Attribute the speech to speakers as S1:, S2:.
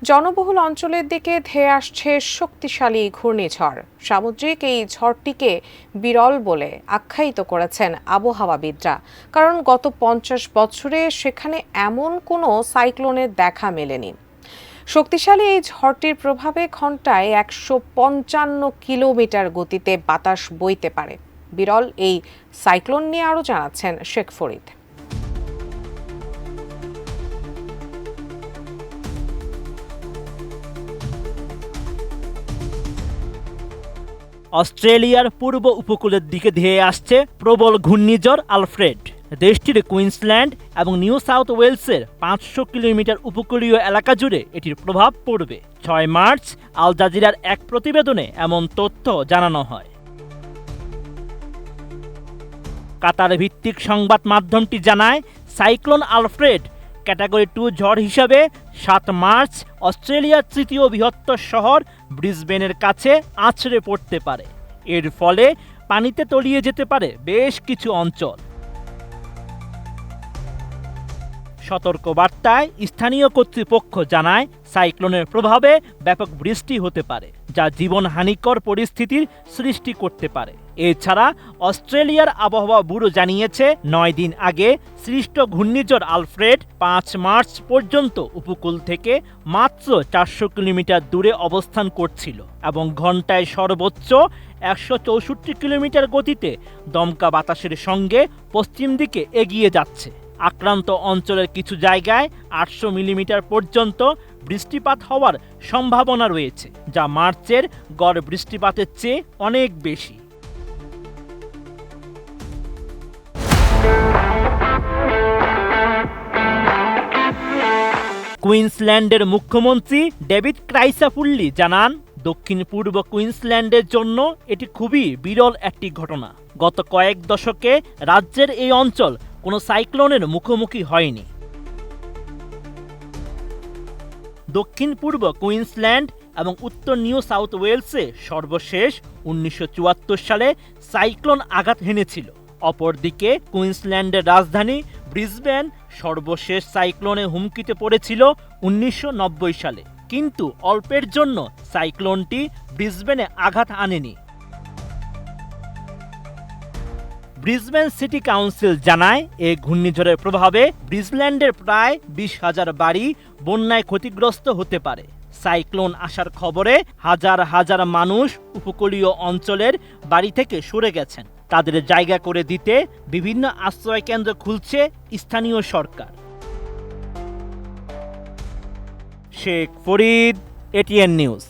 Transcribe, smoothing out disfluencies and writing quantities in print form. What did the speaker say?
S1: জনবহুল অঞ্চলের দিকে ধেয়ে আসছে শক্তিশালী ঘূর্ণিঝড়। সামুদ্রিক এই ঝড়টিকে বিরল বলে আখ্যায়িত করেছেন আবহাওয়াবিদরা, কারণ গত 50 বছরে সেখানে এমন কোনো সাইক্লোনের দেখা মেলেনি। শক্তিশালী এই ঝড়টির প্রভাবে ঘন্টায় 155 কিলোমিটার গতিতে বাতাস বইতে পারে। বিরল এই সাইক্লোন নিয়ে আরও জানাচ্ছেন শেখ ফরিদ।
S2: অস্ট্রেলিয়ার পূর্ব উপকূলের দিকে ধেয়ে আসছে প্রবল ঘূর্ণিঝড় আলফ্রেড। দেশটির কুইন্সল্যান্ড এবং নিউ সাউথ ওয়েলসের 500 কিলোমিটার উপকূলীয় এলাকা জুড়ে এটির প্রভাব পড়বে। 6 মার্চ আল জাজিরার এক প্রতিবেদনে এমন তথ্য জানানো হয়। কাতার ভিত্তিক সংবাদ মাধ্যমটি জানায়, সাইক্লোন আলফ্রেড ক্যাটাগরি 2 ঝড় হিসাবে 7 মার্চ অস্ট্রেলিয়ার তৃতীয় বৃহত্তর শহর ব্রিসবেনের কাছে আছড়ে পড়তে পারে। এর ফলে পানিতে তলিয়ে যেতে পারে বেশ কিছু অঞ্চল। সতর্কবার্তায় স্থানীয় কর্তৃপক্ষ জানায়, সাইক্লোনের প্রভাবে ব্যাপক বৃষ্টি হতে পারে, যা জীবনহানিকর পরিস্থিতির সৃষ্টি করতে পারে। এছাড়া অস্ট্রেলিয়ার আবহাওয়া ব্যুরো জানিয়েছে, 9 দিন আগে সৃষ্ট ঘূর্ণিঝড় আলফ্রেড 5 মার্চ পর্যন্ত উপকূল থেকে মাত্র 400 কিলোমিটার দূরে অবস্থান করছিল এবং ঘন্টায় সর্বোচ্চ 164 কিলোমিটার গতিতে দমকা বাতাসের সঙ্গে পশ্চিম দিকে এগিয়ে যাচ্ছে। আক্রান্ত অঞ্চলের কিছু জায়গায় 800 মিলিমিটার পর্যন্ত বৃষ্টিপাত হওয়ার সম্ভাবনা রয়েছে, যা মার্চের গড় বৃষ্টিপাতের চেয়ে অনেক বেশি। কুইন্সল্যান্ডের মুখ্যমন্ত্রী ডেভিড ক্রাইসাফুল্লি জানান, দক্ষিণ পূর্ব কুইন্সল্যান্ডের জন্য এটি খুবই বিরল একটি ঘটনা। গত কয়েক দশকে রাজ্যের এই অঞ্চল কোনো সাইক্লোনের মুখোমুখি হয়নি। দক্ষিণ পূর্ব কুইন্সল্যান্ড এবং উত্তর নিউ সাউথ ওয়েলসে সর্বশেষ 1974 সালে সাইক্লোন আঘাত হেনেছিল। অপরদিকে কুইন্সল্যান্ডের রাজধানী ব্রিসবেন সর্বশেষ সাইক্লোনে হুমকিতে পড়েছিল 1990 সালে, কিন্তু অল্পের জন্য সাইক্লোনটি ব্রিসবেনে আঘাত আনেনি। ব্রিসবেন সিটি কাউন্সিল জানায়, এই ঘূর্ণিঝড়ের প্রভাবে ব্রিসল্যান্ডের প্রায় 20,000 বাড়ি বন্যায় ক্ষতিগ্রস্ত হতে পারে। সাইক্লোন আসার খবরে হাজার হাজার মানুষ উপকূলীয় অঞ্চলের বাড়ি থেকে সরে গেছেন। তাদের জায়গা করে দিতে বিভিন্ন আশ্রয়কেন্দ্র খুলছে স্থানীয় সরকার। Sheikh Farid, ATN news.